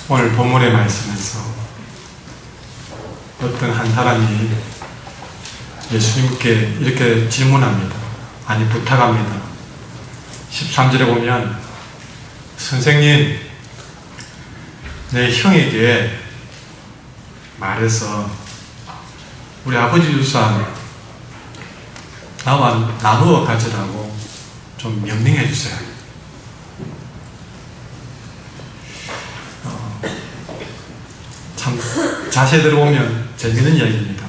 오늘 본문의 말씀에서 어떤 한 사람이 예수님께 이렇게 질문합니다. 아니, 부탁합니다. 13절에 보면, 선생님, 내 형에게 말해서 우리 아버지 유산 나와 나누어 가지라고 좀 명령해 주세요. 참 자세히 들어보면 재미있는 이야기입니다.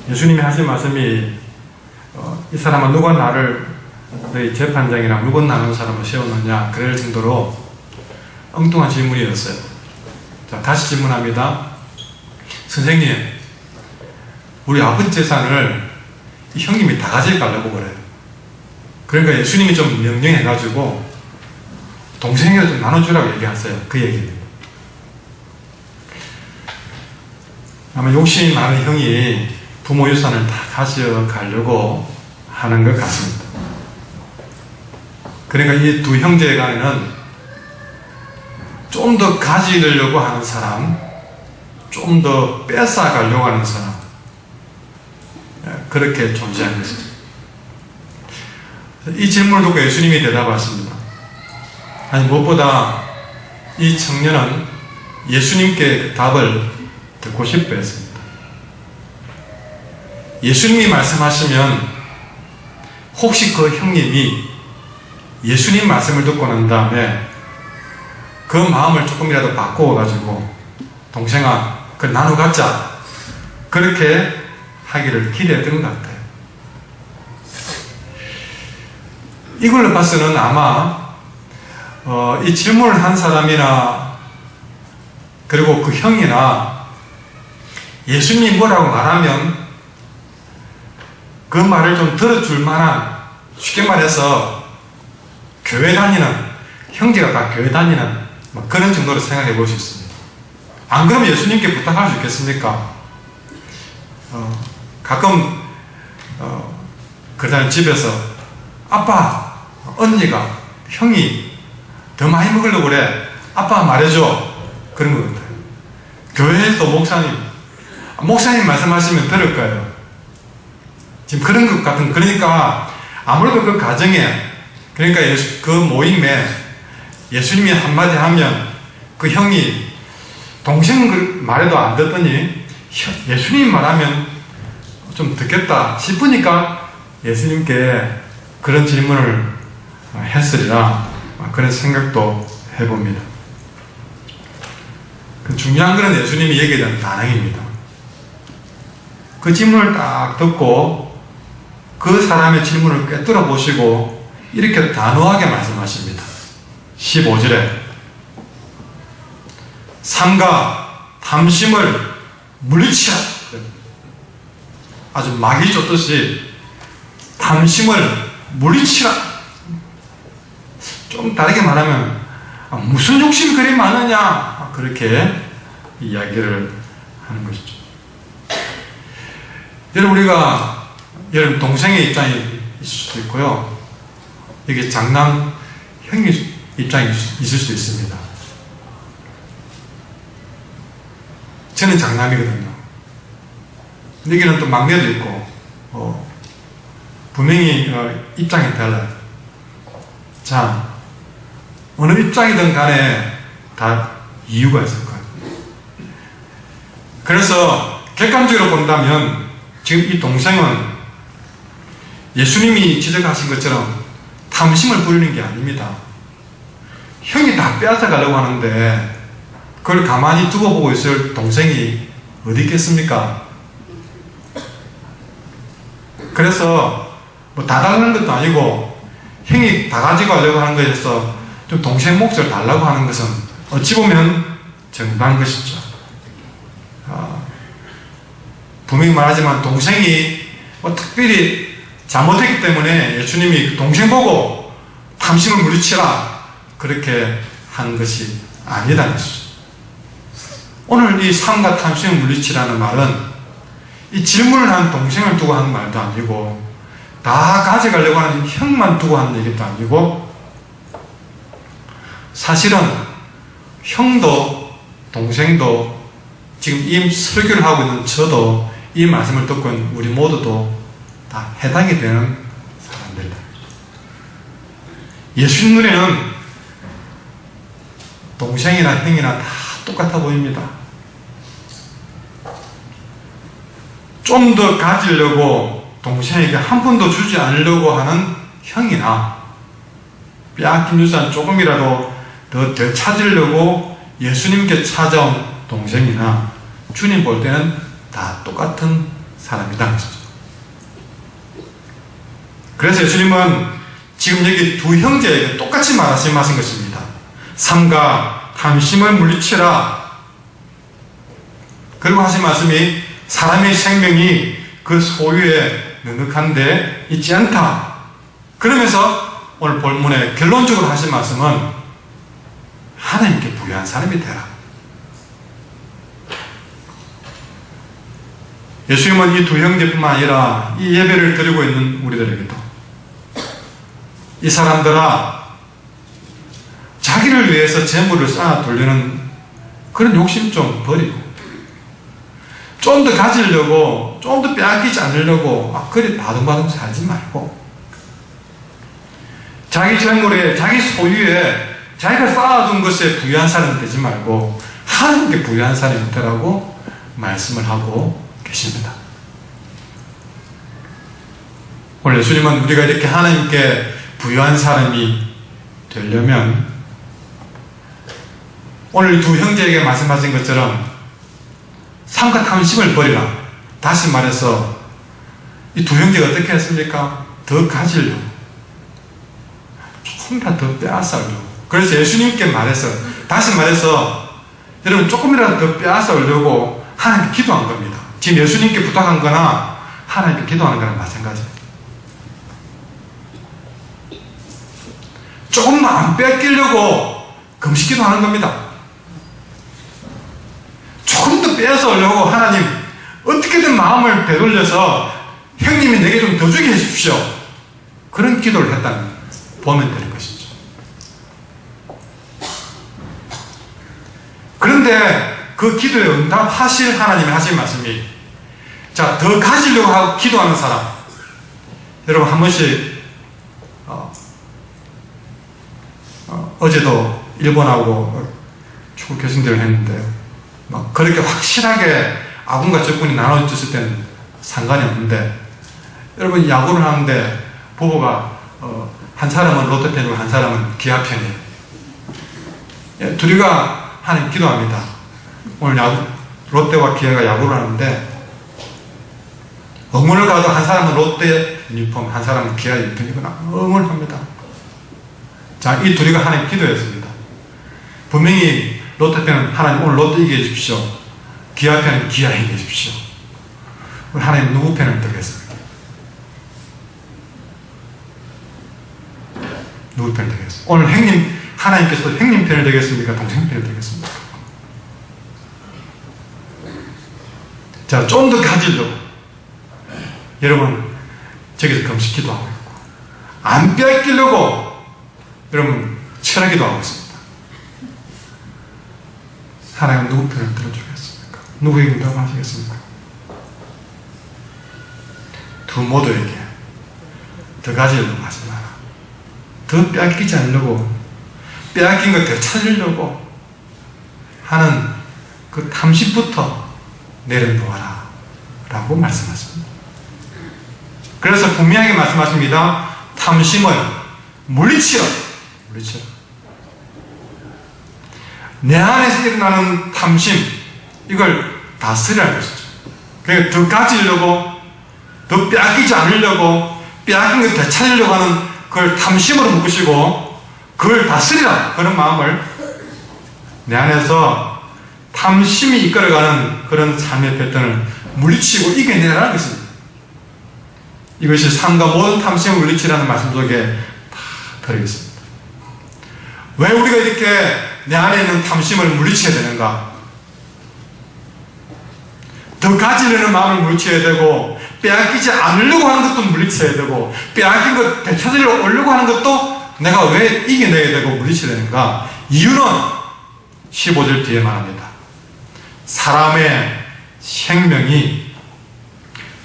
예수님이 하신 말씀이 이 사람은 누가 나를 너희 재판장이랑 물건 나누는 사람을 세우느냐, 그럴 정도로 엉뚱한 질문이었어요. 자, 다시 질문합니다. 선생님, 우리 아버지 재산을 이 형님이 다 가져가려고 그래요. 그러니까 예수님이 좀 명령해가지고 동생에게 좀 나눠주라고 얘기하세요. 그 얘기입니다. 아마 욕심이 많은 형이 부모 유산을 다 가져가려고 하는 것 같습니다. 그러니까 이 두 형제 간에는 좀 더 가지려고 하는 사람, 좀 더 뺏어가려고 하는 사람, 그렇게 존재하는 것이죠. 이 질문을 듣고 예수님이 대답하십니다. 아니, 무엇보다 이 청년은 예수님께 답을 듣고 싶어 했습니다. 예수님이 말씀하시면 혹시 그 형님이 예수님 말씀을 듣고 난 다음에 그 마음을 조금이라도 바꾸어가지고 동생아, 그 나눠 갖자, 그렇게 하기를 기대했던 것 같아요. 이걸로 봐서는 아마 이 질문을 한 사람이나 그리고 그 형이나 예수님이 뭐라고 말하면 그 말을 좀 들어줄 만한, 쉽게 말해서 교회 다니는, 형제가 다 교회 다니는 그런 정도로 생각해 볼 수 있습니다. 안 그러면 예수님께 부탁할 수 있겠습니까? 가끔 그러잖아요. 집에서 아빠, 언니가, 형이 더 많이 먹으려고 그래, 아빠 말해줘, 그런 것 같아요. 교회에서 목사님 말씀하시면 들을 거예요. 지금 그런 것 같은, 그러니까 아무래도 그 가정에, 그러니까 그 모임에 예수님이 한마디 하면 그 형이 동생 말해도 안 듣더니 예수님이 말하면 좀 듣겠다 싶으니까 예수님께 그런 질문을 했으리라, 그런 생각도 해봅니다. 중요한 것은 예수님이 얘기에 대한 반응입니다. 그 질문을 딱 듣고 그 사람의 질문을 꿰뚫어 보시고 이렇게 단호하게 말씀하십니다. 15절에 삼가 탐심을 물리치라. 아주 막이 쫓듯이 탐심을 물리치라. 좀 다르게 말하면 무슨 욕심이 그리 많으냐, 그렇게 이야기를 하는 것이죠. 여러분 동생의 입장이 있을 수도 있고요, 이게 장남 형의 입장이 있을 수도 있습니다. 저는 장남이거든요. 근데 여기는 또 막내도 있고 분명히 입장이 달라요. 자, 어느 입장이든 간에 다 이유가 있을 거예요. 그래서 객관적으로 본다면 지금 이 동생은 예수님이 지적하신 것처럼 탐심을 부리는 게 아닙니다. 형이 다 빼앗아 가려고 하는데 그걸 가만히 두고 보고 있을 동생이 어디 있겠습니까? 그래서 뭐 다 달라는 것도 아니고 형이 다 가지고 가려고 하는 것에서 좀 동생 몫을 달라고 하는 것은 어찌 보면 정당한 것이죠. 분명히 말하지만 동생이 뭐 특별히 잘못했기 때문에 예수님이 동생 보고 탐심을 물리치라, 그렇게 한 것이 아니다는 것이죠. 오늘 이 삼가 탐심을 물리치라는 말은 이 질문을 한 동생을 두고 하는 말도 아니고 다 가져가려고 하는 형만 두고 하는 얘기도 아니고 사실은 형도 동생도 지금 이 설교를 하고 있는 저도 이 말씀을 듣고 있는 우리 모두도 다 해당이 되는 사람들이다. 예수님 눈에는 동생이나 형이나 다 똑같아 보입니다. 좀 더 가지려고 동생에게 한 푼도 주지 않으려고 하는 형이나 빼앗긴 유산 조금이라도 더 되찾으려고 예수님께 찾아온 동생이나 주님 볼 때는 다 똑같은 사람이다. 그래서 예수님은 지금 여기 두 형제에게 똑같이 말씀하신 것입니다. 삼가 탐심을 물리치라. 그리고 하신 말씀이 사람의 생명이 그 소유에 넉넉한데 있지 않다. 그러면서 오늘 본문의 결론적으로 하신 말씀은 하나님께 부유한 사람이 되라. 예수님은 이 두 형제뿐만 아니라 이 예배를 드리고 있는 우리들에게도 이 사람들아 자기를 위해서 재물을 쌓아 돌리는 그런 욕심 좀 버리고 좀 더 가지려고 좀 더 빼앗기지 않으려고 그리 바둥바둥 살지 말고 자기 재물에 자기 소유에 자기가 쌓아둔 것에 부유한 사람이 되지 말고 하나님께 부유한 사람이 되라고 말씀을 하고 계십니다. 오늘 예수님은 우리가 이렇게 하나님께 부유한 사람이 되려면 오늘 두 형제에게 말씀하신 것처럼 삼가 탐심을 버리라. 다시 말해서 이 두 형제가 어떻게 했습니까? 더 가지려고 조금이라도 더 빼앗으려고. 그래서 예수님께 말해서 다시 말해서 여러분 조금이라도 더 빼앗으려고 하나님께 기도한 겁니다. 지금 예수님께 부탁한 거나 하나님께 기도하는 거랑 마찬가지입니다. 조금만 안 뺏기려고 금식 기도하는 겁니다. 조금 더 빼앗으려고 하나님 어떻게든 마음을 되돌려서 형님이 내게 좀 더 주게 해주십시오. 그런 기도를 했다는 보면 되는 것이죠. 그런데 그 기도에 응답하실 하나님이 하신 말씀이 자, 더 가지려고 하고 기도하는 사람 여러분 한 번씩 어제도 일본하고 축구 결승전을 했는데 그렇게 확실하게 아군과 적군이 나눠졌을 때는 상관이 없는데 여러분 야구를 하는데 부부가 한 사람은 롯데 팬이고 한 사람은 기아 팬이에요. 예, 둘이가 하나님 기도합니다. 오늘 롯데와 기아가 야구를 하는데 응원을 가도 한 사람은 롯데 유니폼 한 사람은 기아 유니폼이거나 응원을 합니다. 자, 이 둘이가 하나님 기도했습니다. 분명히 롯데 팬은 하나님 오늘 롯데 이기게 해주십시오. 기아 팬은 기아 이기게 해주십시오. 오늘 하나님 누구 팬을 되겠습니까? 누구 편을 되겠습니까? 오늘 형님, 하나님께서도 형님 편을 되겠습니까? 동생 편을 되겠습니까? 자, 좀 더 가지려고 여러분 저기서 금식 기도하고 있고 안 뺏기려고 여러분 철학 기도하고 있습니다. 하나님 누구 편을 들어주겠습니까? 누구에게 응답하시겠습니까? 두 모두에게 더 가지려고 하지 마라. 더 빼앗기지 않으려고 빼앗긴 것 되찾으려고 하는 그 탐심부터 내려놓아라 라고 말씀하십니다. 그래서 분명하게 말씀하십니다. 탐심을 물리치라. 물리치라. 내 안에서 일어나는 탐심 이걸 다스리라는 것이죠. 그러니까 더 가지려고 더 빼앗기지 않으려고 빼앗긴 것 되찾으려고 하는 그걸 탐심으로 묶으시고 그걸 다스리라. 그런 마음을 내 안에서 탐심이 이끌어가는 그런 삶의 패턴을 물리치고 이겨내라는 것입니다. 이것이 삶과 모든 탐심을 물리치라는 말씀 속에 다 들어있습니다. 왜 우리가 이렇게 내 안에 있는 탐심을 물리쳐야 되는가? 더 가지려는 마음을 물리쳐야 되고 빼앗기지 않으려고 하는 것도 물리쳐야 되고 빼앗긴 것 되찾으려고 하는 것도 내가 왜 이겨내야 되고 물리쳐야 되는가? 이유는 15절 뒤에 말합니다. 사람의 생명이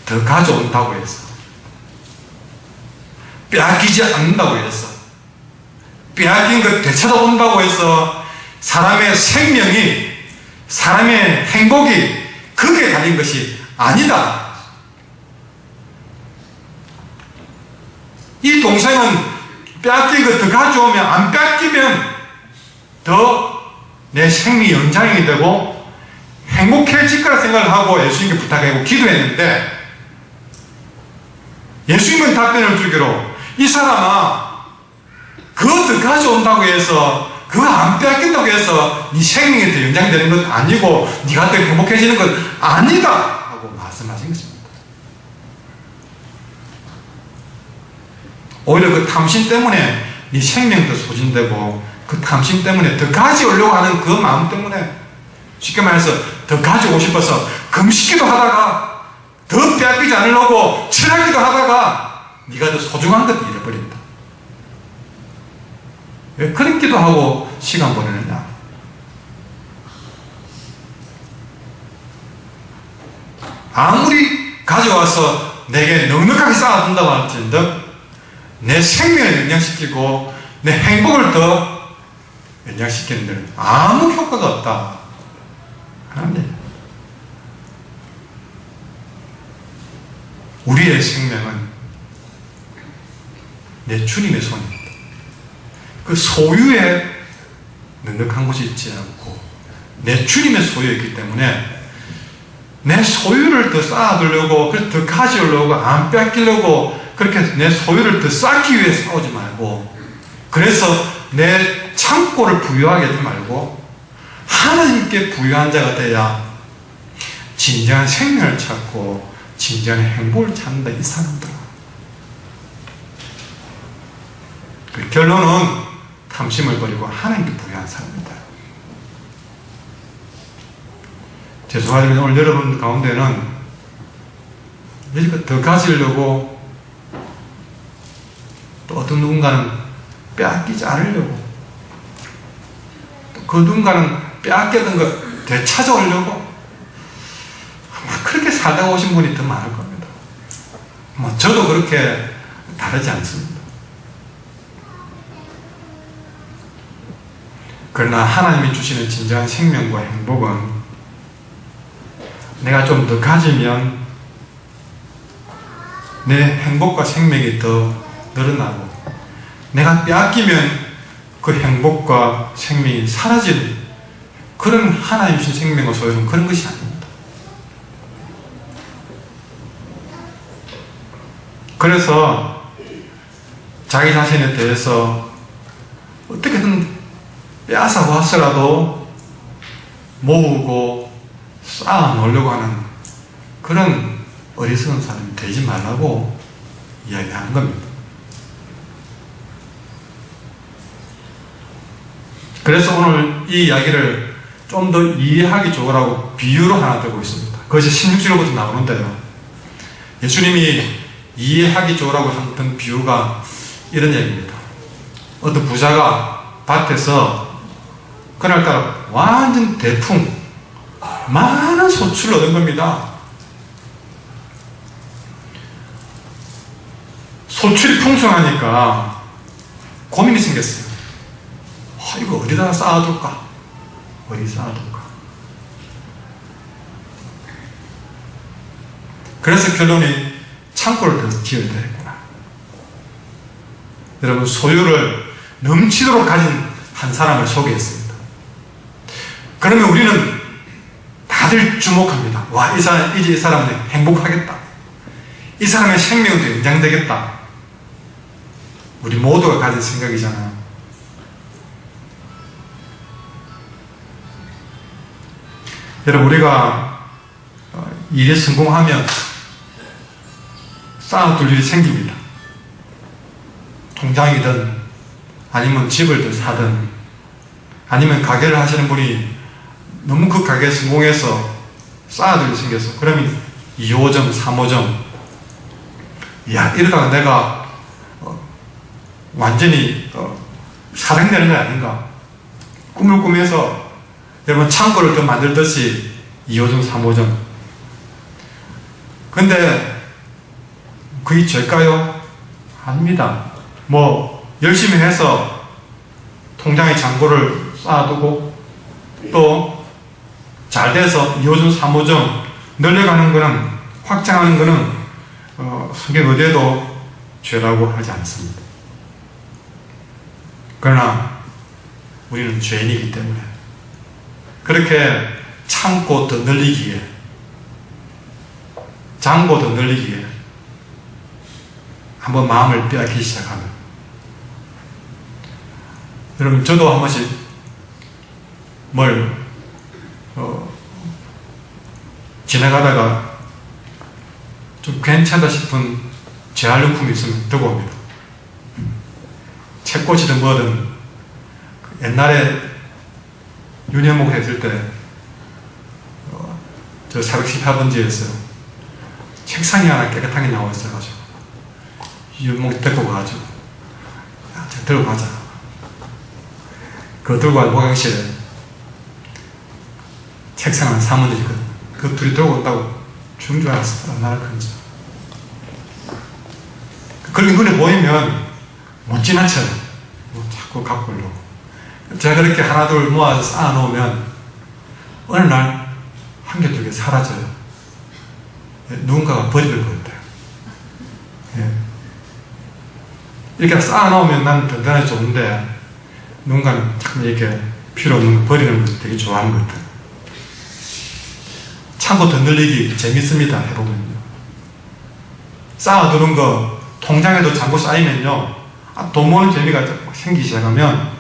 더 가져온다고 해서, 빼앗기지 않는다고 해서, 빼앗긴 것 되찾아온다고 해서 사람의 생명이, 사람의 행복이 거기에 달린 것이 아니다. 이 동생은 빼앗긴 것 더 가져오면, 안 빼앗기면 더 내 생명이 연장이 되고 행복해질 거라 생각을 하고 예수님께 부탁하고 기도했는데, 예수님은 답변을 주기로, 이 사람아, 그거 더 가져온다고 해서, 그거 안 빼앗긴다고 해서 네 생명이 더 연장되는 건 아니고 네가 더 행복해지는 건 아니다 하고 말씀하신 것입니다. 오히려 그 탐심 때문에 네 생명도 소진되고, 그 탐심 때문에 더 가져오려고 하는 그 마음 때문에, 쉽게 말해서 더 가지고 싶어서 금식기도 하다가 더 빼앗기지 않으려고 철학기도 하다가 네가 더 소중한 것 잃어버린다. 왜 그런 기도하고 시간 보내느냐? 아무리 가져와서 내게 넉넉하게 쌓아둔다고 할지언정 내 생명을 연장시키고 내 행복을 더 연장시키는 데는 아무 효과가 없다 하는데, 우리의 생명은 내 주님의 손입니다. 그 소유에 넉넉한 곳이 있지 않고 내 주님의 소유였기 때문에 내 소유를 더 쌓아두려고, 더 가져오려고, 안 뺏기려고 그렇게 내 소유를 더 쌓기 위해 싸우지 말고, 그래서 내 창고를 부유하게 하지 말고 하나님께 부유한 자가 돼야 진정한 생명을 찾고 진정한 행복을 찾는다, 이 사람들은. 그 결론은 탐심을 버리고 하나님께 부유한 사람입니다. 죄송하지만 오늘 여러분 가운데는 더 가지려고, 또 어떤 누군가는 빼앗기지 않으려고, 또 그 누군가는 빼앗겼던 것 되찾아오려고 그렇게 살다가 오신 분이 더 많을 겁니다. 저도 그렇게 다르지 않습니다. 그러나 하나님이 주시는 진정한 생명과 행복은 내가 좀 더 가지면 내 행복과 생명이 더 늘어나고, 내가 빼앗기면 그 행복과 생명이 사라지는 그런 하나님 주신 생명과 소유는 그런 것이 아닙니다. 그래서 자기 자신에 대해서 어떻게든 빼앗아 왔더라도 모으고 쌓아 놓으려고 하는 그런 어리석은 사람이 되지 말라고 이야기하는 겁니다. 그래서 오늘 이 이야기를 좀 더 이해하기 좋으라고 비유로 하나 들고 있습니다. 그것이 16절부터 나오는데요, 예수님이 이해하기 좋으라고 했던 비유가 이런 얘기입니다. 어떤 부자가 밭에서 그날따라 완전 대풍 많은 소출을 얻은 겁니다. 소출이 풍성하니까 고민이 생겼어요. 이거 어디다가 쌓아둘까? 어디 쌓아둘까? 그래서 결론이 창고를 더 지어야 되겠구나. 여러분, 소유를 넘치도록 가진 한 사람을 소개했습니다. 그러면 우리는 다들 주목합니다. 와, 이 사람은 행복하겠다. 이 사람의 생명도 연장되겠다. 우리 모두가 가진 생각이잖아요. 여러분, 우리가 일에 성공하면 쌓아둘 일이 생깁니다. 통장이든 아니면 집을 더 사든, 아니면 가게를 하시는 분이 너무 그 가게에 성공해서 쌓아둘 일이 생겼어. 그러면 2호점, 3호점, 야, 이러다가 내가 완전히 사랑되는 거 아닌가? 꿈을 꾸면서 여러분 창고를 더 만들듯이 2호점, 3호점. 근데 그게 죄일까요? 아닙니다. 뭐 열심히 해서 통장에 잔고를 쌓아두고 또 잘 돼서 2호점, 3호점 늘려가는 거는, 확장하는 거는 성경 어디에도 죄라고 하지 않습니다. 그러나 우리는 죄인이기 때문에 그렇게 참고 더 늘리기에, 잔고 더 늘리기에 한번 마음을 빼앗기 시작하면, 여러분 저도 한 번씩 뭘 지나가다가 좀 괜찮다 싶은 재활용품이 있으면 들고 옵니다. 책꽂이든 뭐든. 옛날에 윤현목 했을 때 저 418번지였어요. 책상이 하나 깨끗하게 나와 있어가지고 윤목 데리고 가가지고 들고 가자. 그거 들고 가서 목욕실에 책상 한 3원 있거든. 그 둘이 들고 온다고 죽은 줄 알았어. 얼마나 큰지. 그렇게 눈에 보이면 못 지나쳐요. 자꾸 갖고 오려고. 제가 그렇게 하나 둘 모아서 쌓아놓으면 어느 날 한 개 두 개 사라져요. 누군가가 버리는 거였대요. 예. 이렇게 쌓아놓으면 나는 든든하게 좋은데 누군가는 참 이렇게 필요 없는 거 버리는 걸 되게 좋아하는 것 같아요. 창고 더 늘리기 재밌습니다. 해보면요. 쌓아두는 거 통장에도 잔고 쌓이면요, 돈 모으는 재미가 생기기 시작하면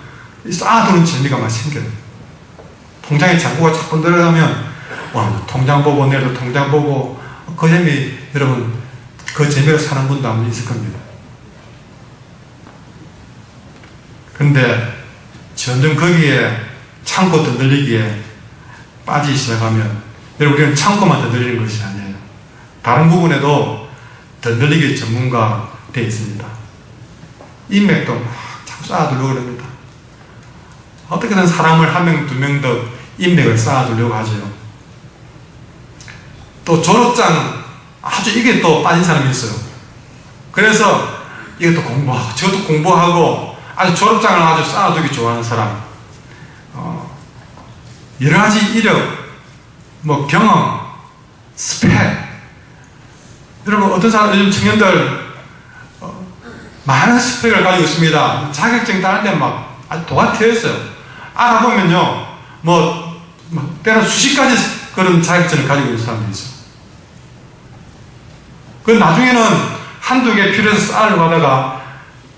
쌓아두는 재미가 막 생겨요. 통장에 잔고가 자꾸 늘어가면 통장 보고 내일도 통장 보고, 그 재미, 여러분 그 재미로 사는 분도 아마 있을 겁니다. 근데 점점 거기에 창고 더 늘리기에 빠지기 시작하면, 여러분 우리는 창고만 더 늘리는 것이 아니에요. 다른 부분에도 더 늘리기 전문가 되어 있습니다. 인맥도 막 자꾸 쌓아두려고 합니다. 어떻게든 사람을 한 명, 두 명 더 인맥을 쌓아두려고 하죠. 또 졸업장, 아주 이게 또 빠진 사람이 있어요. 그래서 이것도 공부하고 저것도 공부하고 아주 졸업장을 아주 쌓아두기 좋아하는 사람, 여러 가지 이력, 뭐 경험, 스펙. 여러분 어떤 사람, 요즘 청년들 많은 스펙을 가지고 있습니다. 자격증 따는데 막 아주 도가 트여있어요. 알아보면요, 때로 수십 가지 그런 자격증을 가지고 있는 사람들이 있어요. 그 나중에는 한두 개 필요해서 쌓으려고 하다가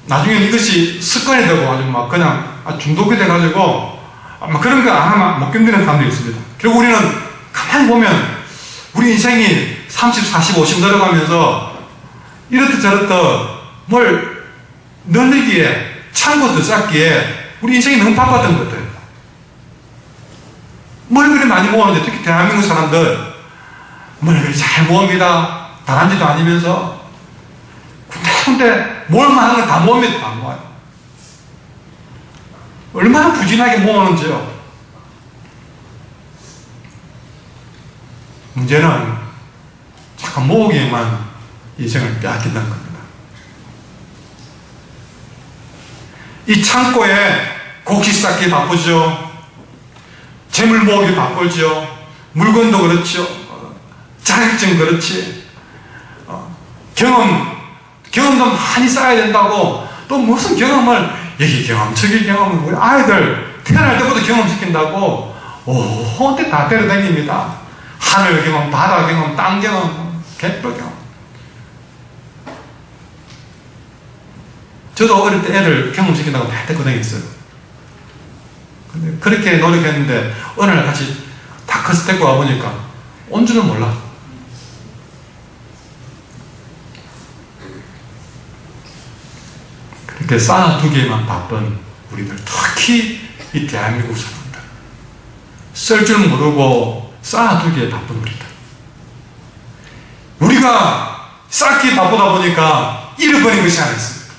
나중에는 이것이 습관이 되고 아주 막 그냥 중독이 돼가지고 그런 거 안 하면 못 견디는 사람들이 있습니다. 결국 우리는 가만히 보면 우리 인생이 30, 40, 50 늘어가면서 이렇듯 저렇듯 뭘 늘리기에, 창고도 쌓기에 우리 인생이 너무 바빴던 것 같아요. 뭘 그리 많이 모았는데, 특히 대한민국 사람들 뭘 그리 잘 모읍니다. 다람쥐도 아니면서 군데군데 모을만 하는 걸 다 모읍니다. 다 모아요. 얼마나 부진하게 모으는지요. 문제는 잠깐 모으기에만 인생을 빼앗긴다는 겁니다. 이 창고에 곡식 쌓기 바쁘죠. 재물 모으기 바쁘죠. 물건도 그렇죠. 자격증 그렇지. 경험도 많이 쌓아야 된다고 또 무슨 경험을, 여기 경험, 저기 경험, 우리 아이들 태어날 때부터 경험시킨다고 온데 다 때려다닙니다. 하늘 경험, 바다 경험, 땅 경험, 갯벌 경험. 저도 어릴 때 애들 경험시킨다고 맨날 고생했어요. 근데 그렇게 노력했는데 어느 날 같이 다 커서 데리고 와보니까 온 줄은 몰라. 그렇게 쌓아두기에만 바쁜 우리들, 특히 이 대한민국 사람들, 쓸 줄 모르고 쌓아두기에 바쁜 우리들, 우리가 쌓기에 바쁘다 보니까 잃어버린 것이 하나 있습니다.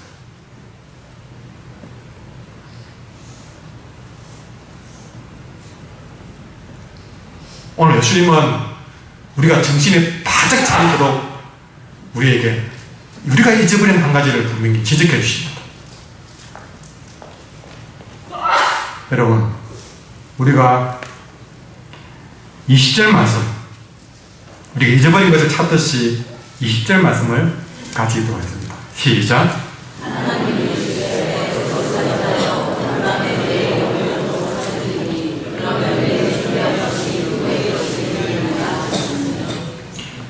오늘 예수님은 우리가 정신이 바짝 차리도록 우리에게 우리가 잊어버린 한 가지를 분명히 지적해 주십니다. 여러분, 우리가 20절 말씀, 우리가 잊어버린 것을 찾듯이 20절 말씀을 같이 읽도록 하겠습니다. 시작.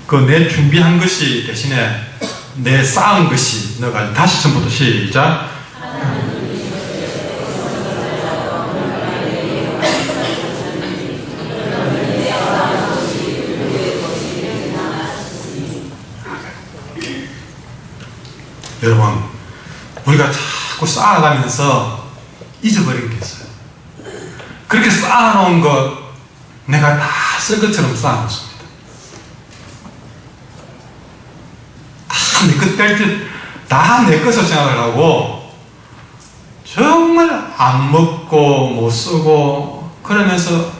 그 내 준비한 것이 대신에 내 쌓은 것이 너가 다시 처음부터 시작. 여러분, 우리가 자꾸 쌓아가면서 잊어버린 게 있어요. 그렇게 쌓아놓은 것 내가 다 쓸 것처럼 쌓아놓습니다. 다 내 것을 생각을 하고 정말 안 먹고 못 쓰고 그러면서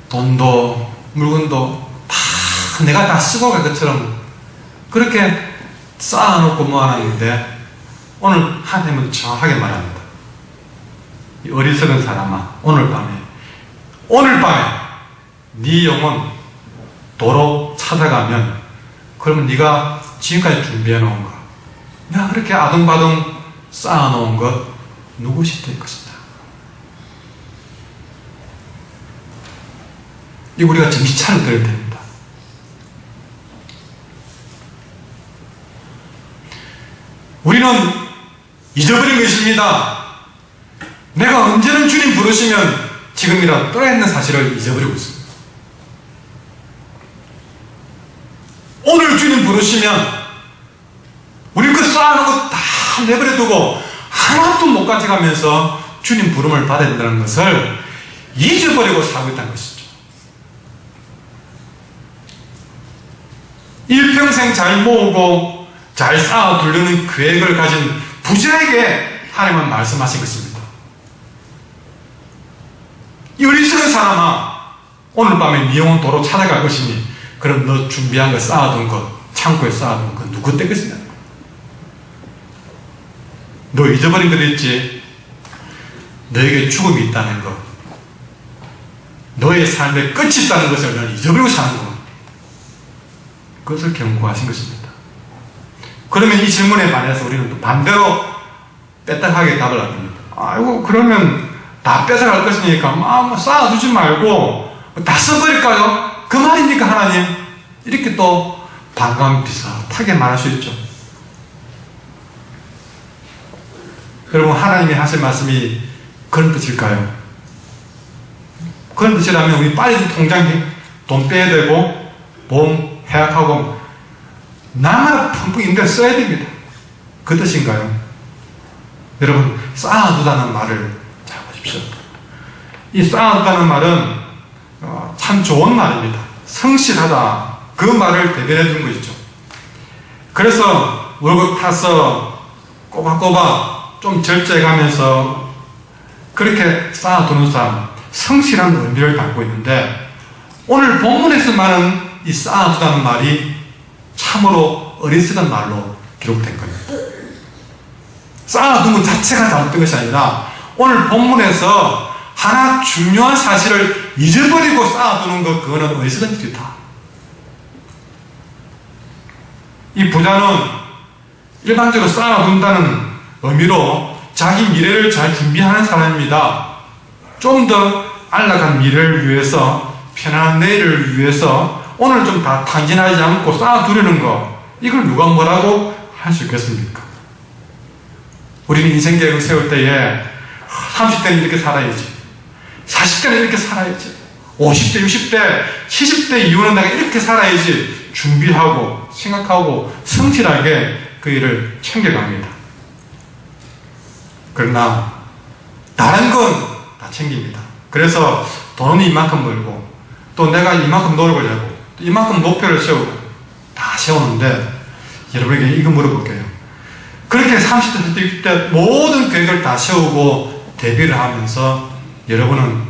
돈도 물건도 다 내가 다 쓰고 갈 것처럼 그렇게 쌓아놓고 모아놨는데 오늘 하나님은 정확하게 말합니다. 이 어리석은 사람아, 오늘 밤에 네 영혼 도로 찾아가면 그러면 네가 지금까지 준비해놓은 것, 내가 그렇게 아둥바둥 쌓아놓은 것 누구시 될 것이다. 이 우리가 정신 차려야 됩니다. 우리는 잊어버린 것입니다. 내가 언제는 주님 부르시면 지금이라도 떠있는 사실을 잊어버리고 있습니다. 오늘 주님 부르시면 우리 그 쌓아놓은 거 다 내버려두고 하나도 못 가져가면서 주님 부름을 받아야 된다는 것을 잊어버리고 살고 있다는 것이죠. 일평생 잘 모으고 잘 쌓아두려는 계획을 가진 부자에게 하나님은 말씀하신 것입니다. 이 어리석은 사람아, 오늘 밤에 네 영혼 도로 찾아갈 것이니 그럼 너 준비한 거 쌓아둔 것, 창고에 쌓아둔 것 누구 때 것이냐? 너 잊어버린 것 있지? 너에게 죽음이 있다는 것, 너의 삶에 끝이 있다는 것을 너는 잊어버리고 사는 것, 그것을 경고하신 것입니다. 그러면 이 질문에 반해서 우리는 또 반대로 빼딱하게 답을 합니다. 아이고, 그러면 다 뺏어갈 것이니까 쌓아두지 말고 다 써버릴까요? 그 말입니까, 하나님? 이렇게 또 반감 비슷하게 말할 수 있죠. 여러분, 하나님이 하실 말씀이 그런 뜻일까요? 그런 뜻이라면 우리 빨리 통장에 돈 빼야 되고 보험 해약하고 나만 펑펑 임대 써야 됩니다. 그 뜻인가요? 여러분, 쌓아두다는 말을 잘 보십시오. 이 쌓아두다는 말은 참 좋은 말입니다. 성실하다, 그 말을 대변해 준 것이죠. 그래서 월급 타서 꼬박꼬박 좀 절제해가면서 그렇게 쌓아두는 사람, 성실한 의미를 담고 있는데 오늘 본문에서 말하는 이 쌓아두다는 말이 참으로 어리석은 말로 기록된 겁니다. 쌓아둔 것 자체가 잘못된 것이 아니라 오늘 본문에서 하나 중요한 사실을 잊어버리고 쌓아두는 것, 그거는 어리석은 일이다. 이 부자는 일반적으로 쌓아둔다는 의미로 자기 미래를 잘 준비하는 사람입니다. 좀 더 안락한 미래를 위해서, 편안한 내일을 위해서 오늘 좀 다 탕진하지 않고 쌓아두려는 거, 이걸 누가 뭐라고 할 수 있겠습니까? 우리는 인생 계획을 세울 때에 30대는 이렇게 살아야지, 40대는 이렇게 살아야지, 50대, 60대, 70대 이후는 내가 이렇게 살아야지 준비하고 생각하고 성실하게 그 일을 챙겨갑니다. 그러나 다른 건 다 챙깁니다. 그래서 돈은 이만큼 벌고 또 내가 이만큼 노력을 하고 또 이만큼 목표를 세우고 다 세우는데 여러분에게 이거 물어볼게요. 그렇게 30대, 40대 모든 계획을 다 세우고 대비를 하면서 여러분은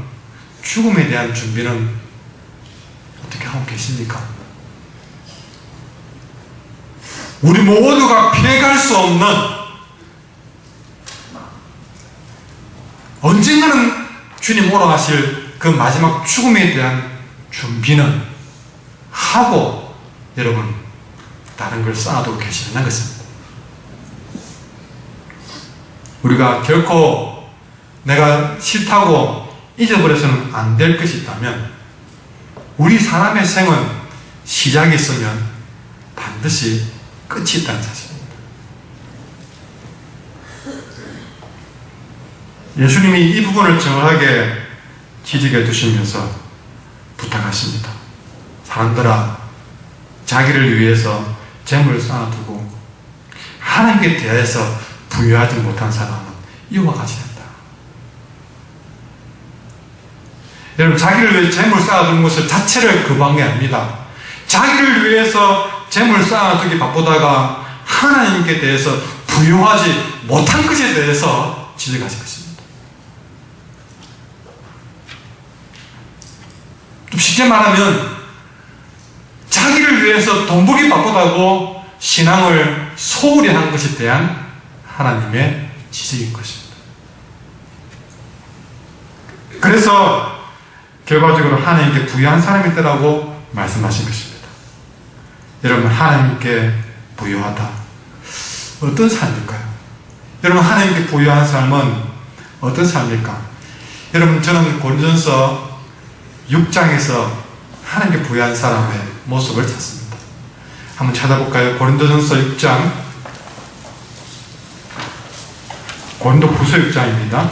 죽음에 대한 준비는 어떻게 하고 계십니까? 우리 모두가 피해갈 수 없는, 언젠가는 주님 오러 가실 그 마지막 죽음에 대한 준비는 하고 여러분 다른 걸 쌓아두고 계시는 것입니다. 우리가 결코 내가 싫다고 잊어버려서는 안 될 것이 있다면, 우리 사람의 생은 시작이 있으면 반드시 끝이 있다는 사실입니다. 예수님이 이 부분을 정확하게 지적해 두시면서 부탁하십니다. 사람들아, 자기를 위해서 재물을 쌓아두고 하나님께 대해서 부유하지 못한 사람은 이와 같이 된다. 여러분, 자기를 위해 재물을 쌓아두는 것을 자체를 거부한 게 아닙니다. 자기를 위해서 재물을 쌓아두기 바쁘다가 하나님께 대해서 부유하지 못한 것에 대해서 지적하실 것입니다. 좀 쉽게 말하면 자기를 위해서 돈 벌기 바쁘다고 신앙을 소홀히 한 것에 대한 하나님의 지적인 것입니다. 그래서 결과적으로 하나님께 부유한 사람이 되라고 말씀하신 것입니다. 여러분, 하나님께 부유하다, 어떤 삶일까요? 여러분, 하나님께 부유한 삶은 어떤 삶일까? 여러분, 저는 고린도전서 6장에서 하나님께 부유한 사람의 모습을 찾습니다. 한번 찾아볼까요? 고린도전서 6장, 고린도후서 6장입니다.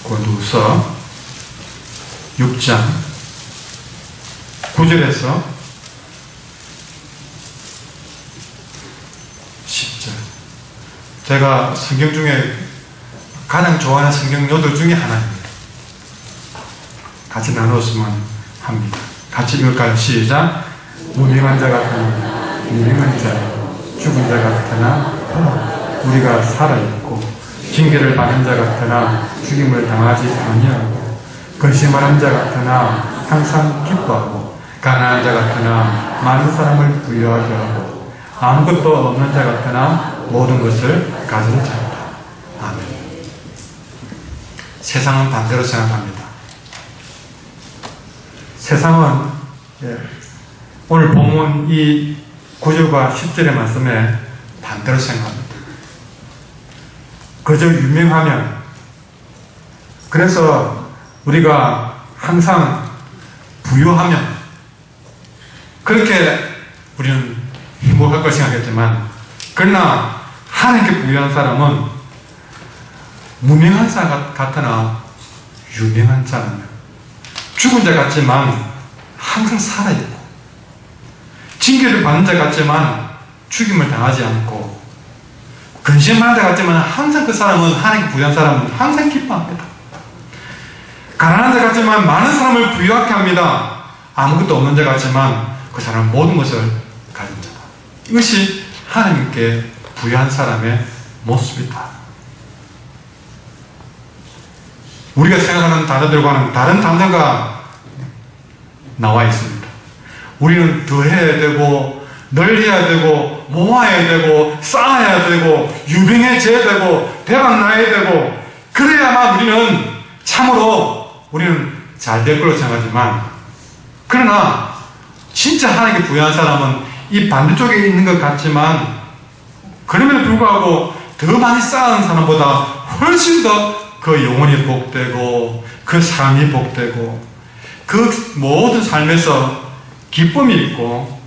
고린도후서 6장 9절에서 10절. 제가 성경 중에 가장 좋아하는 성경 요들 중에 하나입니다. 같이 나누었으면 합니다. 같이 읽을까요? 시작. 무명한 자 같으나 유명한 자, 죽은 자 같으나 우리가 살아있고, 징계를 받는 자 같으나 죽임을 당하지 아니하고, 근심하는 자 같으나 항상 기뻐하고, 가난한 자 같으나 많은 사람을 부유하게 하고, 아무것도 없는 자 같으나 모든 것을 가진 자이다. 아멘. 세상은 반대로 생각합니다. 세상은 오늘 본문 이 9절과 10절의 말씀에 반대로 생각합니다. 그저 유명하면, 그래서 우리가 항상 부유하면 그렇게 우리는 행복할 걸 생각했지만, 그러나 하나님께 부유한 사람은 무명한 자 같으나 유명한 자는, 죽은 자 같지만 항상 살아있고, 징계를 받는 자 같지만 죽임을 당하지 않고, 근심하는 자 같지만 항상 그 사람은, 하나님께 부유한 사람은 항상 기뻐합니다. 가난한 자 같지만 많은 사람을 부유하게 합니다. 아무것도 없는 자 같지만 그 사람은 모든 것을 가진 자다. 이것이 하나님께 부유한 사람의 모습이다. 우리가 생각하는 단어들과는 다른 단어가 나와 있습니다. 우리는 더 해야 되고, 널려야 되고, 모아야 되고, 쌓아야 되고, 유명해져야 되고, 대박 나야 되고, 그래야만 우리는 참으로 우리는 잘 될 걸로 생각하지만, 그러나 진짜 하나님께 부유한 사람은 이 반대쪽에 있는 것 같지만, 그럼에도 불구하고 더 많이 쌓은 사람보다 훨씬 더 그 영혼이 복되고, 그 삶이 복되고, 그 모든 삶에서 기쁨이 있고,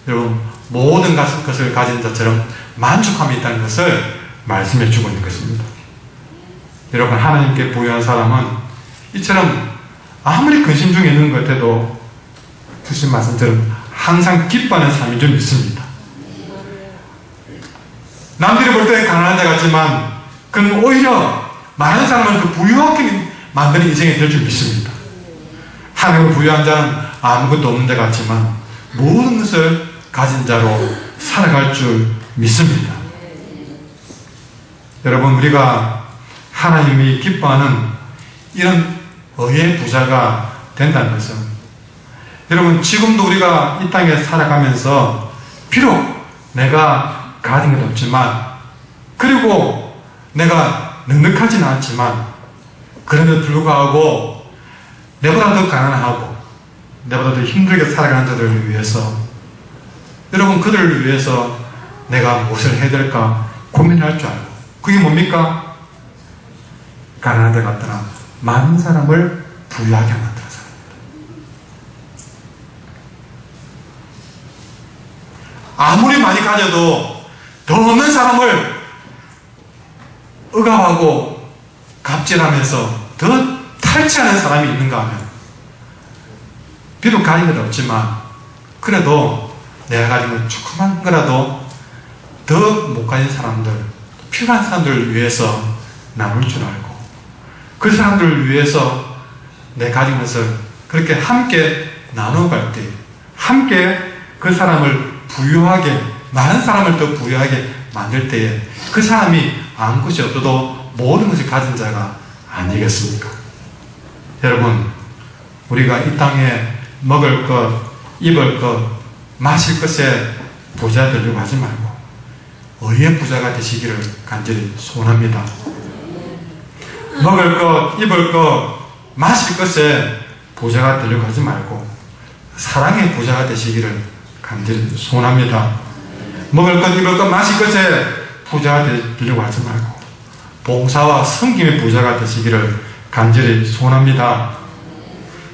여러분, 모든 것을 가진 자처럼 만족함이 있다는 것을 말씀해 주고 있는 것입니다. 여러분, 하나님께 부유한 사람은 이처럼 아무리 근심 중에 있는 것 같아도 주신 말씀처럼 항상 기뻐하는 삶인 줄 믿습니다. 남들이 볼 때는 가난한 자 같지만, 그는 오히려 많은 사람은 그 부유하게 만드는 인생이 될 줄 믿습니다. 하나님을 부유한 자는 아무것도 없는 자 같지만 모든 것을 가진 자로 살아갈 줄 믿습니다. 여러분, 우리가 하나님이 기뻐하는 이런 의의 부자가 된다는 것은, 여러분 지금도 우리가 이 땅에 살아가면서 비록 내가 가진 것 없지만, 그리고 내가 넉넉하지는 않지만, 그럼에도 불구하고 내보다 더 가난하고 내보다 더 힘들게 살아가는 자들을 위해서, 여러분 그들을 위해서 내가 무엇을 해야 될까 고민할 줄 알고, 그게 뭡니까? 가난한 데 갔더라 많은 사람을 부유하게 만드는 사람입니다. 아무리 많이 가져도 더 없는 사람을 억압하고 갑질하면서 더 탈취하는 사람이 있는가 하면, 비록 가진 건 없지만 그래도 내가 가진 건 조그만 거라도 더 못 가진 사람들, 필요한 사람들을 위해서 나눌 줄 알고, 그 사람들을 위해서 내 가진 것을 그렇게 함께 나눠갈 때, 함께 그 사람을 부유하게, 많은 사람을 더 부유하게 만들 때에 그 사람이 아무것이 없어도 모든 것을 가진 자가 아니겠습니까? 여러분, 우리가 이 땅에 먹을 것, 입을 것, 마실 것에 부자 되려고 하지 말고 의의 부자가 되시기를 간절히 소원합니다. 먹을 것, 입을 것, 마실 것에 부자가 되려고 하지 말고 사랑의 부자가 되시기를 간절히 소원합니다. 먹을 것, 입을 것, 마실 것에 부자가 되려고 하지 말고 봉사와 섬김의 부자가 되시기를 간절히 소원합니다.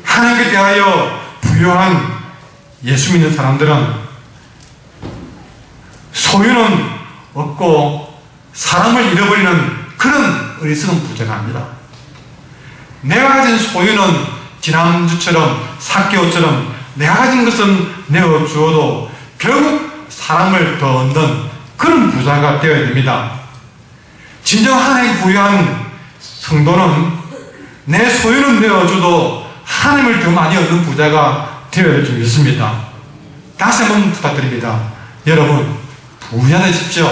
하나님께 대하여 부유한 예수 믿는 사람들은 소유는 없고 사람을 잃어버리는 그런 어리석은 부자가 아니라, 내가 가진 소유는 지난주처럼 삭개오처럼 내가 가진 것은 내어 주어도 결국 사람을 더 얻는 그런 부자가 되어야 됩니다. 진정 하나님 부유한 성도는 내 소유는 내어줘도 하나님을 더 많이 얻는 부자가 되어야 좀 있습니다. 다시 한번 부탁드립니다. 여러분, 부자 되십시오.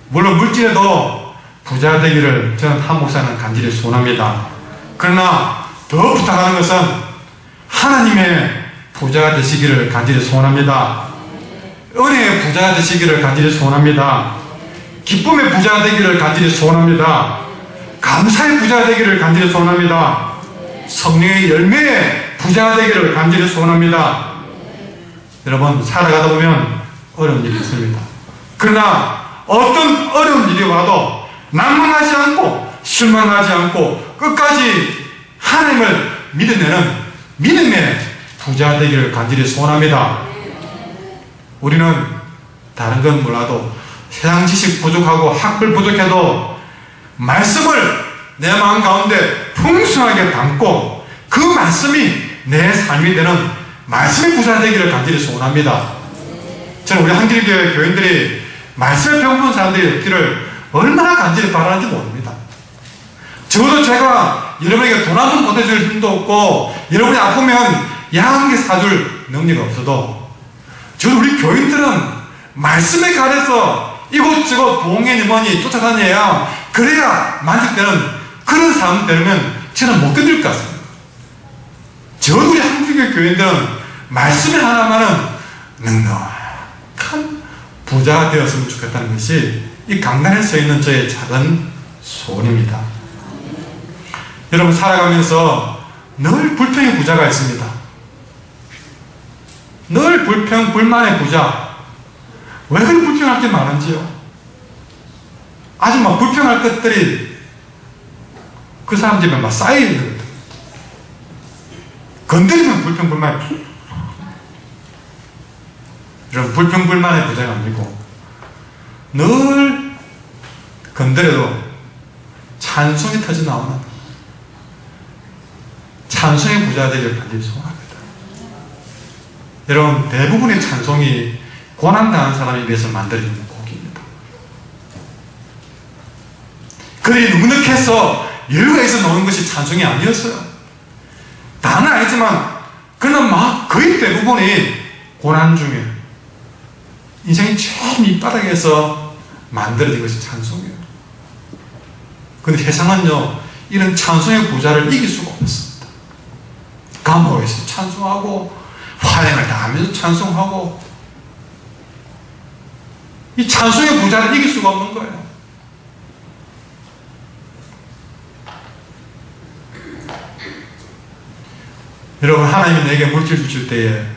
물론 물질에도 부자 되기를 저는 한 목사는 간절히 소원합니다. 그러나 더 부탁하는 것은 하나님의 부자가 되시기를 간절히 소원합니다. 은혜의 부자가 되시기를 간절히 소원합니다. 기쁨의 부자가 되기를 간절히 소원합니다. 감사의 부자가 되기를 간절히 소원합니다. 성령의 열매의 부자가 되기를 간절히 소원합니다. 여러분, 살아가다 보면 어려운 일이 있습니다. 그러나 어떤 어려운 일이 와도 낭망하지 않고 실망하지 않고 끝까지 하나님을 믿어내는 믿음의 부자가 되기를 간절히 소원합니다. 우리는 다른 건 몰라도 세상 지식 부족하고 학벌 부족해도 말씀을 내 마음 가운데 풍성하게 담고 그 말씀이 내 삶이 되는 말씀의 부자가 되기를 간절히 소원합니다. 저는 우리 한길교회 교인들이 말씀에 배고픈 사람들이 없기를 얼마나 간절히 바라는지 모릅니다. 적어도 제가 여러분에게 돈 한 푼 보태줄 힘도 없고 여러분이 아프면 약 한 개 사줄 능력이 없어도, 저는 우리 교인들은 말씀에 가려서 이곳저곳 봉해니 뭐니 쫓아다녀야 그래야 만족되는 그런 삶 되면 저는 못 견딜 것 같습니다. 적어도 우리 한국의 교인들은 말씀에 하나만은 넉넉한 부자가 되었으면 좋겠다는 것이 이 강단에 서 있는 저의 작은 소원입니다. 여러분, 살아가면서 늘 불평의 부자가 있습니다. 늘 불평, 불만의 부자. 왜 그렇게 불평할 게 많은지요? 아주 막 불평할 것들이 그 사람 집에 막 쌓여있는 거거든. 건드리면 불평, 불만이. 이런 불평, 불만의 부자가 아니고 늘 건드려도 찬송이 터져 나오는 찬송의 부자가 되기를 간절히 소원합니다. 여러분, 대부분의 찬송이 고난당한 사람에 비해서 만들어진 곡입니다. 그들이 눅눅해서 여유가 있어 노는 것이 찬송이 아니었어요. 다는 아니지만 그는 막 거의 대부분이 고난 중에 인생이 처음 이 바닥에서 만들어진 것이 찬송이에요. 근데 세상은요, 이런 찬송의 부자를 이길 수가 없습니다. 감옥에서 찬송하고, 환행을 다하면서 찬송하고, 이 찬송의 부자를 이길 수가 없는 거예요. 여러분, 하나님이 내게 물질 주실 때에,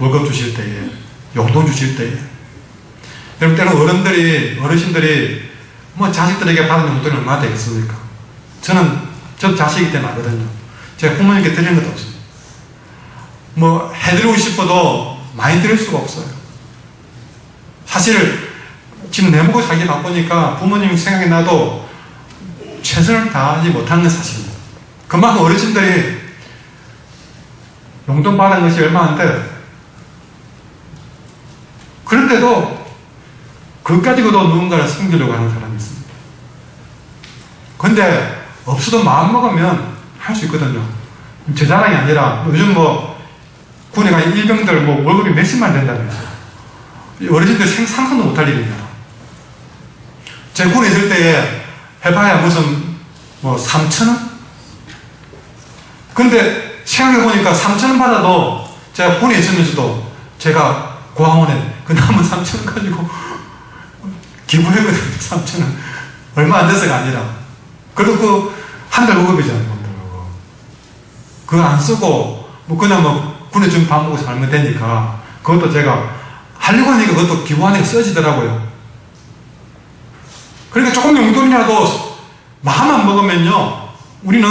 월급 주실 때에, 용돈 주실 때에, 여러분, 때는 어르신들이 뭐 자식들에게 받은 용돈이 얼마나 되겠습니까? 저도 자식이기 때문에 알거든요. 제가 부모님께 드리는 것도 없습니다. 뭐 해드리고 싶어도 많이 드릴 수가 없어요. 사실 지금 내먹고 살기 바쁘니까 부모님 생각이 나도 최선을 다하지 못하는 건 사실입니다. 그만큼 어르신들이 용돈 받은 것이 얼마 안 돼요. 그런데도 그것 가지고도 누군가를 섬기려고 하는 사람이 있습니다. 근데 없어도 마음먹으면 할 수 있거든요. 제 자랑이 아니라 요즘 뭐 군에 간 일병들 뭐 월급이 몇십만 된다면서요. 어르신들 상상도 못할 일입니다. 제 군에 있을 때에 해봐야 무슨 뭐 3,000원? 근데 생각해보니까 3,000원 받아도 제가 군에 있으면서도 제가 고아원에 그 남은 3,000원 가지고 기부했거든요. 3,000원. 얼마 안 돼서가 아니라. 그리고 한 달 월급이잖아요. 그거 안 쓰고 뭐 그냥 뭐 군에 좀 밥 먹고 살면 되니까 그것도 제가 하려고 하니까 그것도 기부하니까 써지더라고요. 그러니까 조금 용돈이라도 마음 안 먹으면요, 우리는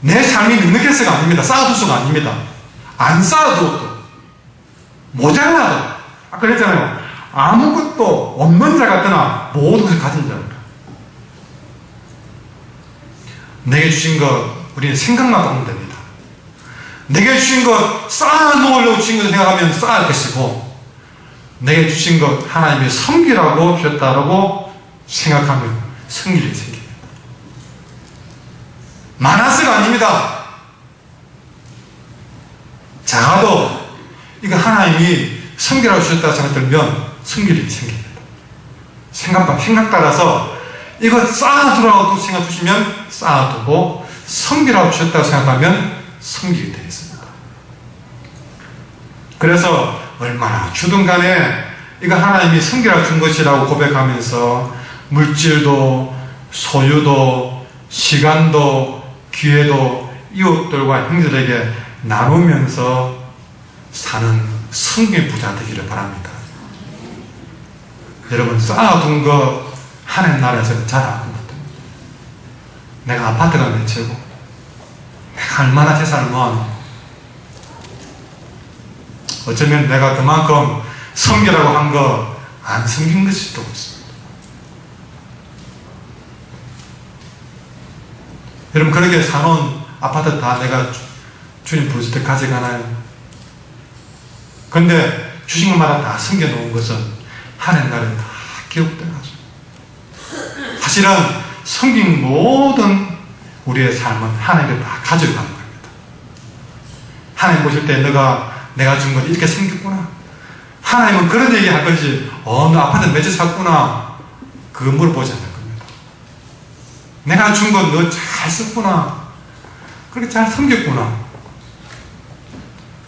내 삶이 넉넉해서가 아닙니다. 쌓아둘수가 아닙니다. 안 쌓아도 모자라도, 아까 그랬잖아요. 아무것도 없는 자 같으나 모든 것을 가진 자입니다. 내게 주신 것 우리는 생각만 하면 됩니다. 내게 주신 것 쌓아놓으려고 주신 것을 생각하면 쌓을 것이고, 내게 주신 것 하나님이 섬기라고 주셨다라고 생각하면 성질이 생깁니다. 많아서가 아닙니다. 작아도 이거 하나님이 섬기라고 주셨다고 생각들면 성질이 생깁니다. 생각 따라서 이거 쌓아두라고 생각 주시면 쌓아두고, 섬기라고 주셨다고 생각하면 섬기게 되겠습니다. 그래서 얼마나 주든 간에 이거 하나님이 섬기라고 준 것이라고 고백하면서 물질도 소유도 시간도 기회도 이웃들과 형제들에게 나누면서 사는 성경의 부자 되기를 바랍니다. 여러분, 쌓아둔 거 하나님 나라에서 잘 알거든요. 내가 아파트가 몇 채고 내가 얼마나 재산을 모아놓고 어쩌면 내가 그만큼 섬기라고 한 거 안 섬긴 것일 수도 있습니다. 여러분, 그렇게 사놓은 아파트 다 내가 주님 부르실 때 가져가나요? 근데 주신 것마다 다 섬겨놓은 것은 하나님 나라에 다 기록돼가지고, 사실은 섬긴 모든 우리의 삶은 하나님께 다 가져가는 겁니다. 하나님 보실 때 내가 준 걸 이렇게 섬겼구나. 하나님은 그런 얘기 할 것이지, 너 아파트 몇 채 샀구나, 그거 물어보지 않을 겁니다. 내가 준 건 너 잘 썼구나, 그렇게 잘 섬겼구나.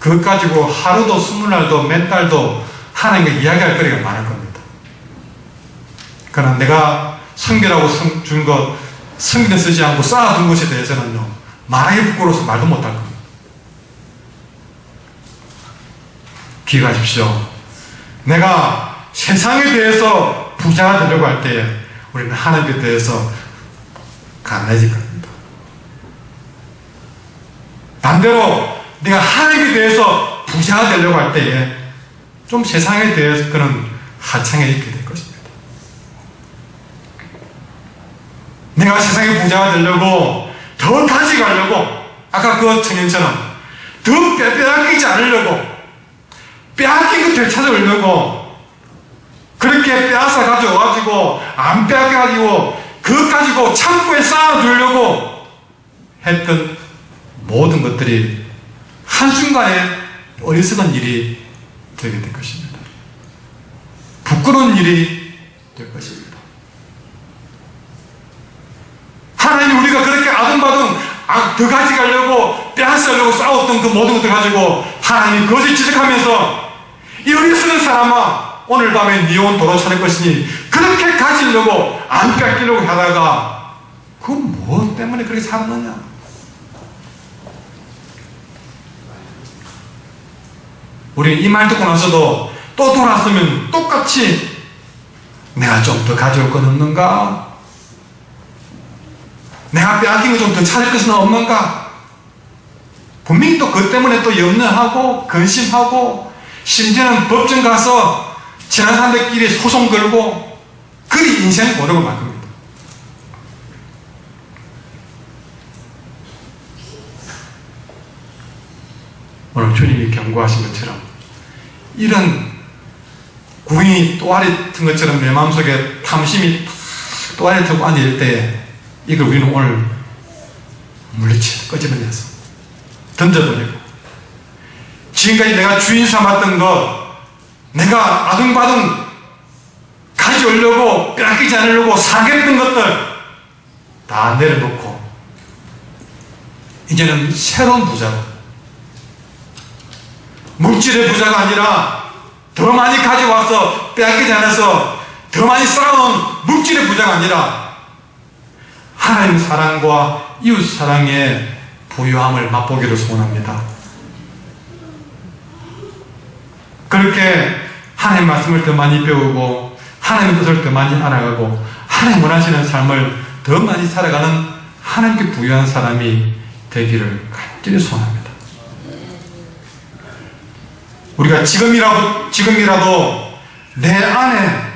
그것 가지고 하루도 20날도 몇 달도 하나님께 이야기할 거리가 많을 겁니다. 그러나 내가 섬기라고 준 것, 섬기는 쓰지 않고 쌓아둔 것에 대해서는요, 말하기 부끄러워서 말도 못할 겁니다. 기억하십시오. 내가 세상에 대해서 부자가 되려고 할 때에 우리는 하나님에 대해서 가난해질 겁니다. 반대로 내가 하나님에 대해서 부자가 되려고 할 때에 좀 세상에 대해서 그는 하찮게 될 것입니다. 내가 세상에 부자가 되려고, 더 가져가려고, 아까 그 청년처럼 더 빼앗기지 않으려고, 빼앗긴 것 되찾아오려고, 그렇게 빼앗아 가져와가지고 안 빼앗겨가지고 그것 가지고 창고에 쌓아두려고 했던 모든 것들이 한순간에 어리석은 일이 되게 될 것입니다. 부끄러운 일이 될 것입니다. 더 가져가려고 빼앗으려고 싸웠던 그 모든 것들 가지고 하나님이 그것을 지적하면서 이런 쓰는 사람아 오늘 밤에 네 온 도로 차릴 것이니 그렇게 가지려고 안 뺏기려고 하다가 그 뭐 때문에 그렇게 살았느냐. 우리는 이 말 듣고 나서도 또 돌아서면 똑같이 내가 좀 더 가져올 건 없는가? 내가 빼앗긴 거 좀 더 찾을 것은 없는가? 분명히 또 그것 때문에 또 염려하고 근심하고 심지어는 법정 가서 친한 사람들끼리 소송 걸고 그리 인생 모르고 말 겁니다. 오늘 주님이 경고하신 것처럼 이런 구인이 또아리 튼 것처럼 내 마음속에 탐심이 또아리 들고 앉을 때에 이걸 우리는 오늘 물리치 끄집어내서 던져버리고 지금까지 내가 주인 삼았던 것 내가 아둥바둥 가져오려고 빼앗기지 않으려고 사겠던 것들 다 내려놓고 이제는 새로운 부자로 물질의 부자가 아니라 더 많이 가져와서 빼앗기지 않아서 더 많이 쌓아놓은 물질의 부자가 아니라 하나님 사랑과 이웃 사랑의 부유함을 맛보기를 소원합니다. 그렇게 하나님 말씀을 더 많이 배우고 하나님의 뜻을 더 많이 알아가고 하나님 원하시는 삶을 더 많이 살아가는 하나님께 부유한 사람이 되기를 간절히 소원합니다. 우리가 지금이라도 내 안에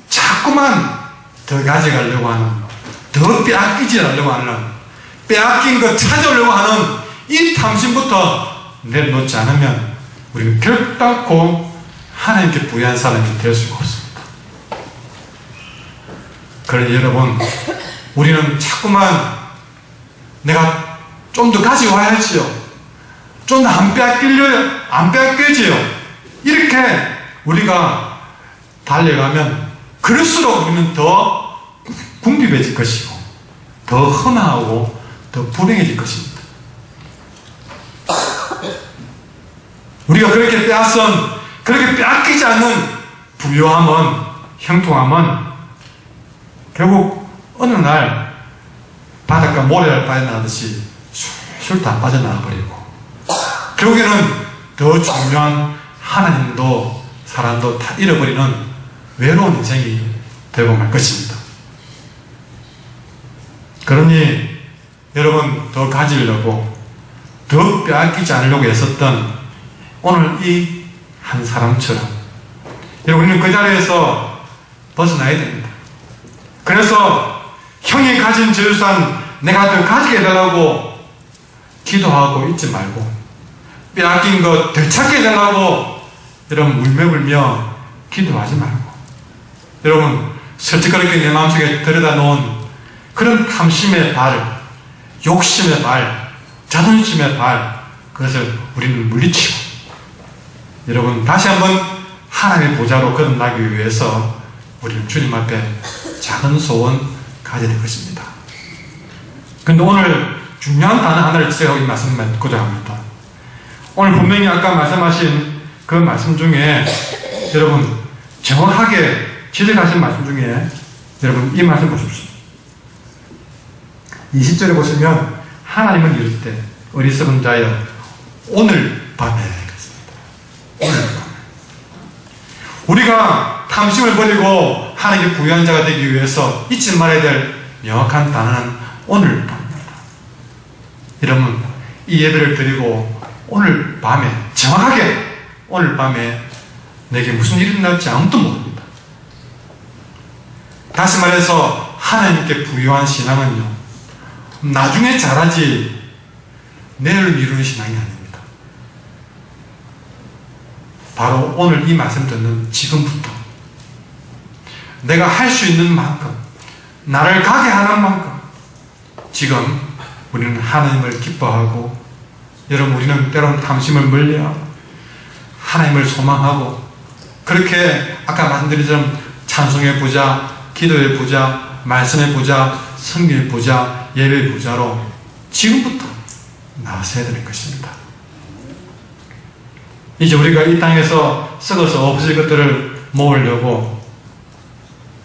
자꾸만 더 가져가려고 하는, 더 빼앗기지 않으려고 하는, 빼앗긴 것 찾아오려고 하는 이 탐심부터 내려놓지 않으면 우리는 결단코 하나님께 부유한 사람이 될 수가 없습니다. 그러니 여러분, 우리는 자꾸만 내가 좀 더 가져와야지요. 좀 더 안 빼앗겨지요. 이렇게 우리가 달려가면 그럴수록 우리는 더 궁핍해질 것이고 더 허망하고 더 불행해질 것입니다. 우리가 그렇게 그렇게 빼앗기지 않는 부유함은, 형통함은 결국 어느 날 바닷가 모래알 빠져나가듯이 술술 다 빠져나가 버리고 결국에는 더 중요한 하나님도 사람도 다 잃어버리는 외로운 인생이 되고 말 것입니다. 그러니 여러분, 더 가지려고 더 빼앗기지 않으려고 애썼던 오늘 이 한 사람처럼 우리는 그 자리에서 벗어나야 됩니다. 그래서 형이 가진 재산 내가 더 가지게 해달라고 기도하고 있지 말고, 빼앗긴 것 더 찾게 해달라고 여러분 울며불며 기도하지 말고, 여러분 설득그렇게 내 마음속에 들여다 놓은 그런 탐심의 발, 욕심의 발, 자존심의 발, 그것을 우리는 물리치고 여러분 다시 한번 하나님의 보좌로 거듭나기 위해서 우리는 주님 앞에 작은 소원 가져야 될 것입니다. 그런데 오늘 중요한 단어 하나를 지적하고 이 말씀을 듣고자 합니다. 오늘 분명히 아까 말씀하신 그 말씀 중에 여러분 정확하게 지적하신 말씀 중에 여러분 이 말씀 보십시오. 20절에 보시면 하나님은 이럴 때 어리석은 자여 오늘 밤에 오늘 밤에 우리가 탐심을 버리고 하나님께 부유한 자가 되기 위해서 잊지 말아야 될 명확한 단어는 오늘 밤입니다. 여러분 이 예배를 드리고 오늘 밤에 정확하게 오늘 밤에 내게 무슨 일이 날지 아무도 모릅니다. 다시 말해서 하나님께 부유한 신앙은요 나중에 잘하지 내일 미루는 신앙이 아닙니다. 바로 오늘 이 말씀 듣는 지금부터 내가 할 수 있는 만큼, 나를 가게 하는 만큼 지금 우리는 하나님을 기뻐하고, 여러분 우리는 때로는 탐심을 멀리하고 하나님을 소망하고, 그렇게 아까 말씀드린 것처럼 찬송의 부자, 기도의 부자, 말씀의 부자, 성경의 부자, 예배의 부자로 지금부터 나서야 되는 것입니다. 이제 우리가 이 땅에서 썩어서 없어질 것들을 모으려고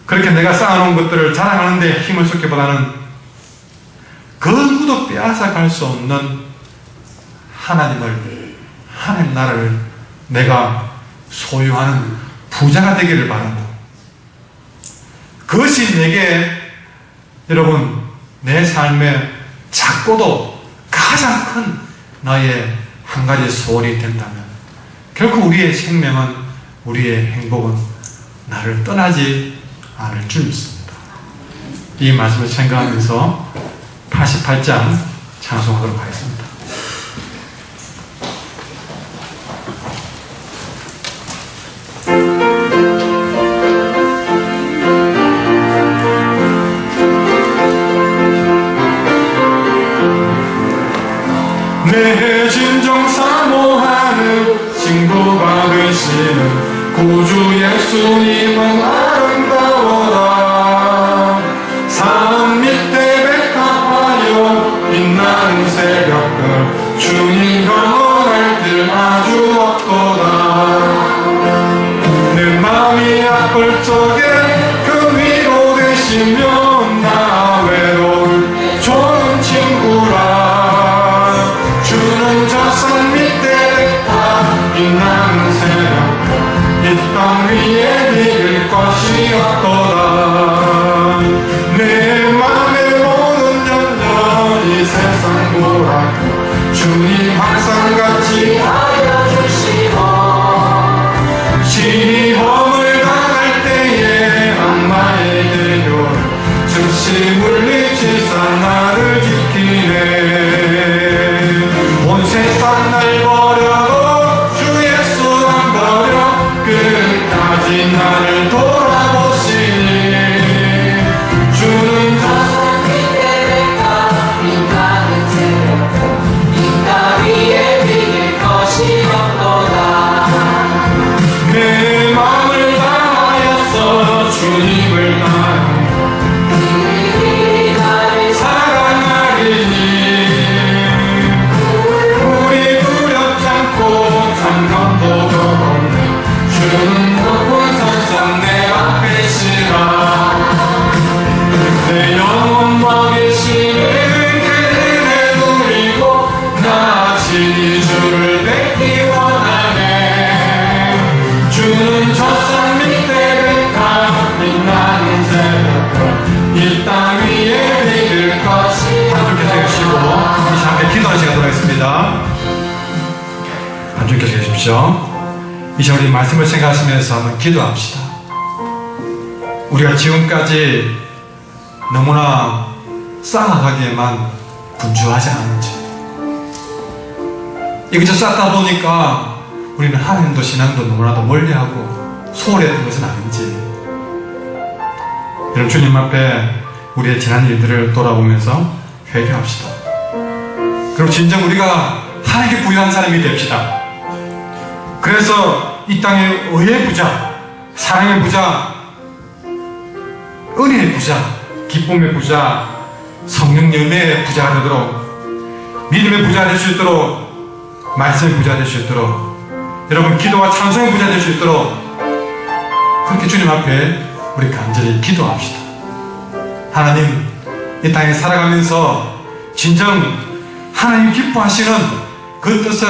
그렇게 내가 쌓아놓은 것들을 자랑하는 데 힘을 쏟기보다는 그 누구도 빼앗아갈 수 없는 하나님 나라를 내가 소유하는 부자가 되기를 바라고, 그것이 내게 여러분 내 삶의 작고도 가장 큰 나의 한 가지 소원이 된다면 결코 우리의 생명은, 우리의 행복은 나를 떠나지 않을 줄 믿습니다. 이 말씀을 생각하면서 88장 찬송하도록 하겠습니다. 내 진정 사모하는 친구가 되시는 구주 예수님은 아름다워라. 산 밑에 백합하여 빛나는 새벽별 주님 경험할 길 아주 없도다. 내 마음이 아플 적에 그 위로 되시며 나 외로울 좋은 친구라. 주는 저 산 밑에 다 빛나는 새벽 이 땅 위에 비길 것이 없도다. 내 맘의 모든 전전이 세상보다 주님 항상 같이 하여 주시고, 신이 범을 당할 때에 악마의 대교를 즉시 물리치사 나를 지키네. 온 세상 날 버려도 주 예수만 버려 끝까지 나를 돌아보시니. 주는 저 산 밑에 백합 빛나는 새벽 이 땅 위에 비길 것이 없도다. 내 마음을 다하였어 주님을 따르니 나를 사랑하리니. 우리 두렵지 않고 잠깐도 없네. 주는 높은 산성 내 앞에 시라. 내 영혼 먹이시는 그를 누리고 나 친히 주를 뵙기 원하네. 주는 저 산 밑에 백합 빛나는 새벽별 이 땅 위에 비길 것이. 한줄께 세우시고 다시 함께 기도하는 시간 돌아가겠습니다. 한줄께 세우십시오. 이제 우리 말씀을 생각하시면서 한번 기도합시다. 우리가 지금까지 너무나 쌓아가기에만 분주하지 않은지, 이것저것 쌓다 보니까 우리는 하나님도 신앙도 너무나도 멀리하고 소홀했던 것은 아닌지, 여러분 주님 앞에 우리의 지난 일들을 돌아보면서 회개합시다. 그리고 진정 우리가 하나님께 부유한 사람이 됩시다. 그래서 이 땅의 의의 부자, 사랑의 부자, 은혜의 부자, 기쁨의 부자, 성령 열매의 부자가 되도록, 믿음의 부자가 될 수 있도록, 말씀의 부자가 될 수 있도록, 여러분 기도와 찬송의 부자가 될 수 있도록 그렇게 주님 앞에 우리 간절히 기도합시다. 하나님, 이 땅에 살아가면서 진정 하나님 기뻐하시는 그 뜻을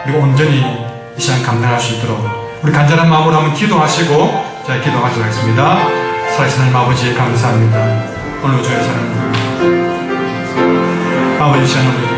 우리가 온전히 이 시간 감당할 수 있도록 우리 간절한 마음으로 한번 기도하시고 자, 기도하도록 하겠습니다. 살아계신 하나님 아버지 감사합니다. 오늘 주의 사랑을 아버지 시간을